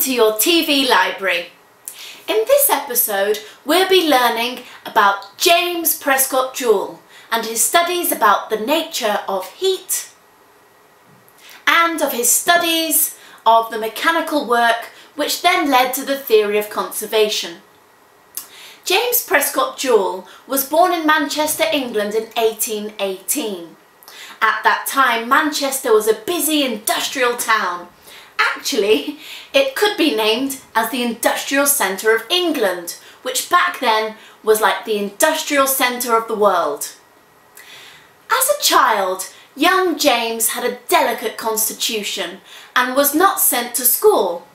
to your TV library. In this episode, we'll be learning about James Prescott Joule and his studies about the nature of heat and of his studies of the mechanical work which then led to the theory of conservation. James Prescott Joule was born in Manchester, England in 1818. At that time, Manchester was a busy industrial town. Actually, it could be named as the industrial centre of England, which back then was like the industrial centre of the world. As a child, young James had a delicate constitution and was not sent to school.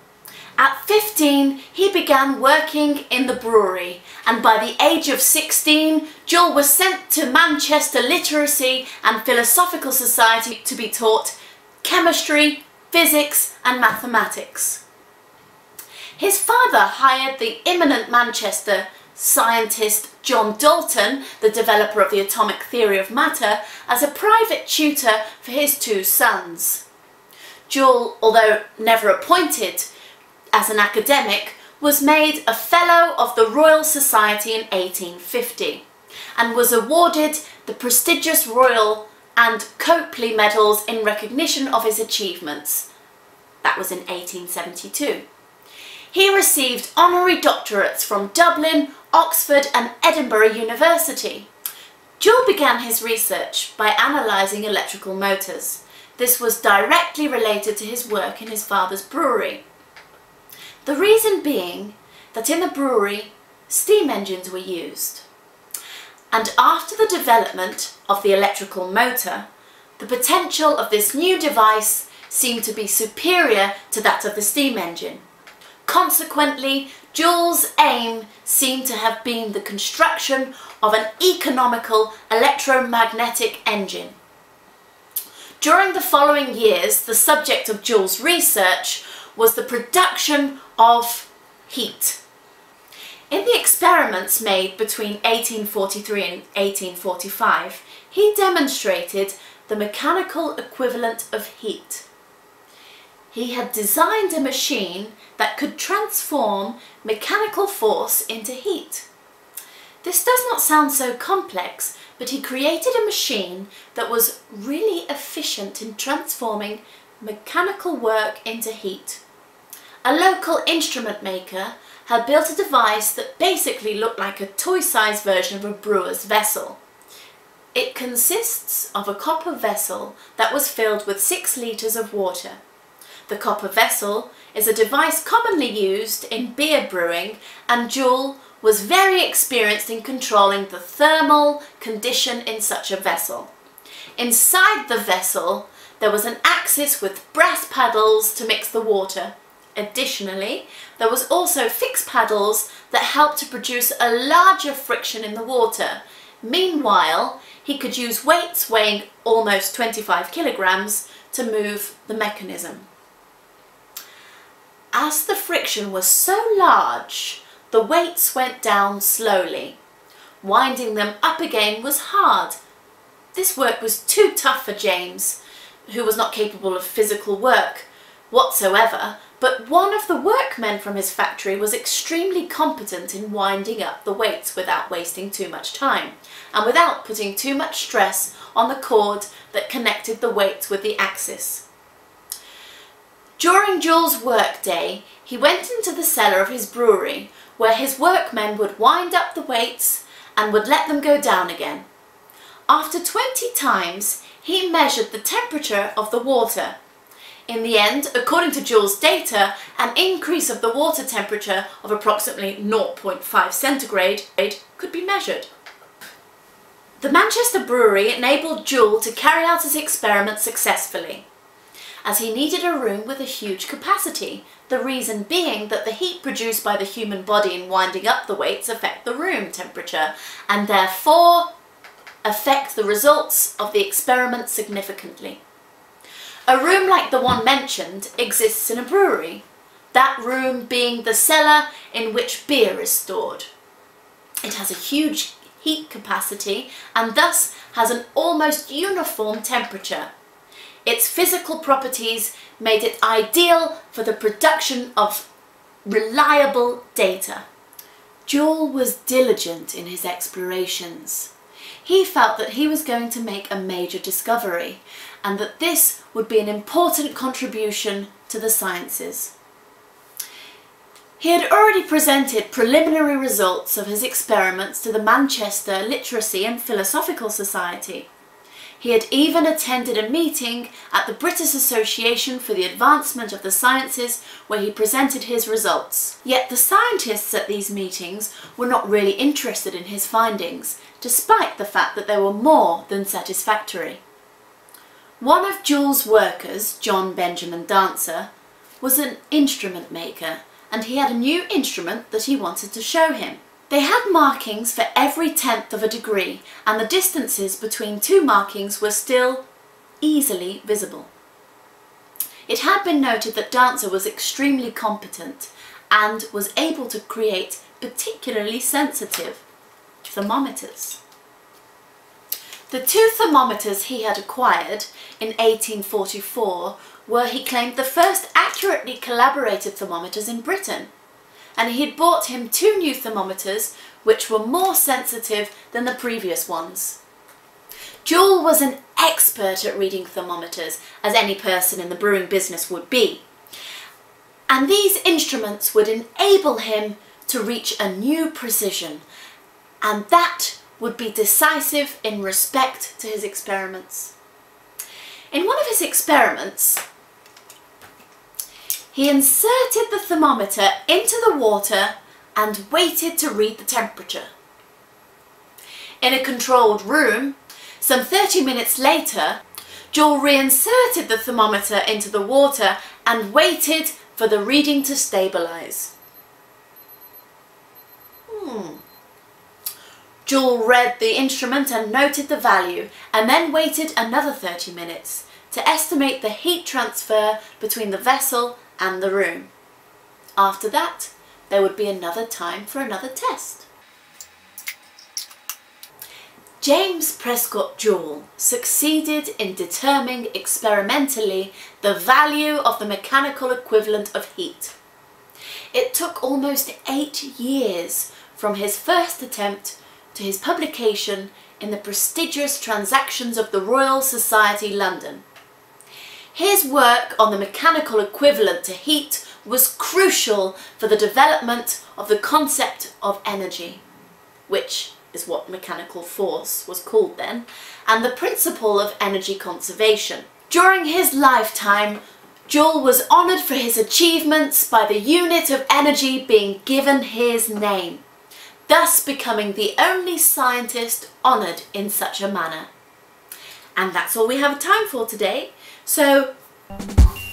At 15, he began working in the brewery, and by the age of 16, Joule was sent to Manchester Literacy and Philosophical Society to be taught chemistry, physics and mathematics. His father hired the eminent Manchester scientist John Dalton, the developer of the atomic theory of matter, as a private tutor for his two sons. Joule, although never appointed as an academic, was made a Fellow of the Royal Society in 1850 and was awarded the prestigious Royal and Copley medals in recognition of his achievements. That was in 1872. He received honorary doctorates from Dublin, Oxford and Edinburgh University. Joule began his research by analysing electrical motors. This was directly related to his work in his father's brewery. The reason being that in the brewery, steam engines were used. And after the development of the electrical motor, the potential of this new device seemed to be superior to that of the steam engine. Consequently, Joule's aim seemed to have been the construction of an economical electromagnetic engine. During the following years, the subject of Joule's research was the production of heat. In the experiments made between 1843 and 1845, he demonstrated the mechanical equivalent of heat. He had designed a machine that could transform mechanical force into heat. This does not sound so complex, but he created a machine that was really efficient in transforming mechanical work into heat. A local instrument maker had built a device that basically looked like a toy-sized version of a brewer's vessel. It consists of a copper vessel that was filled with 6 litres of water. The copper vessel is a device commonly used in beer brewing, and Joule was very experienced in controlling the thermal condition in such a vessel. Inside the vessel there was an axis with brass paddles to mix the water. Additionally, there was also fixed paddles that helped to produce a larger friction in the water. Meanwhile, he could use weights weighing almost 25 kilograms to move the mechanism. As the friction was so large, the weights went down slowly. Winding them up again was hard. This work was too tough for James, who was not capable of physical work whatsoever, but one of the workmen from his factory was extremely competent in winding up the weights without wasting too much time and without putting too much stress on the cord that connected the weights with the axis. During Joule's work day, he went into the cellar of his brewery where his workmen would wind up the weights and would let them go down again. After 20 times, he measured the temperature of the water. In the end, according to Joule's data, an increase of the water temperature of approximately 0.5 centigrade could be measured. The Manchester brewery enabled Joule to carry out his experiments successfully, as he needed a room with a huge capacity, the reason being that the heat produced by the human body in winding up the weights affect the room temperature and therefore affect the results of the experiment significantly. A room like the one mentioned exists in a brewery, that room being the cellar in which beer is stored. It has a huge heat capacity and thus has an almost uniform temperature. Its physical properties made it ideal for the production of reliable data. Joule was diligent in his explorations. He felt that he was going to make a major discovery and that this would be an important contribution to the sciences. He had already presented preliminary results of his experiments to the Manchester Literacy and Philosophical Society. He had even attended a meeting at the British Association for the Advancement of the Sciences where he presented his results. Yet the scientists at these meetings were not really interested in his findings, despite the fact that they were more than satisfactory. One of Joule's workers, John Benjamin Dancer, was an instrument maker, and he had a new instrument that he wanted to show him. They had markings for every 1/10 of a degree, and the distances between two markings were still easily visible. It had been noted that Dancer was extremely competent and was able to create particularly sensitive thermometers. The 2 thermometers he had acquired in 1844 were, he claimed, the first accurately calibrated thermometers in Britain, and he had bought him 2 new thermometers which were more sensitive than the previous ones. Joule was an expert at reading thermometers, as any person in the brewing business would be, and these instruments would enable him to reach a new precision, and that would be decisive in respect to his experiments. In one of his experiments, he inserted the thermometer into the water and waited to read the temperature. In a controlled room, some 30 minutes later, Joule reinserted the thermometer into the water and waited for the reading to stabilise. Joule read the instrument and noted the value, and then waited another 30 minutes to estimate the heat transfer between the vessel and the room. After that, there would be another time for another test. James Prescott Joule succeeded in determining experimentally the value of the mechanical equivalent of heat. It took almost 8 years from his first attempt to his publication in the prestigious Transactions of the Royal Society, London. His work on the mechanical equivalent to heat was crucial for the development of the concept of energy, which is what mechanical force was called then, and the principle of energy conservation. During his lifetime, Joule was honoured for his achievements by the unit of energy being given his name, thus becoming the only scientist honoured in such a manner. And that's all we have time for today, so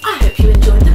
I hope you enjoyed the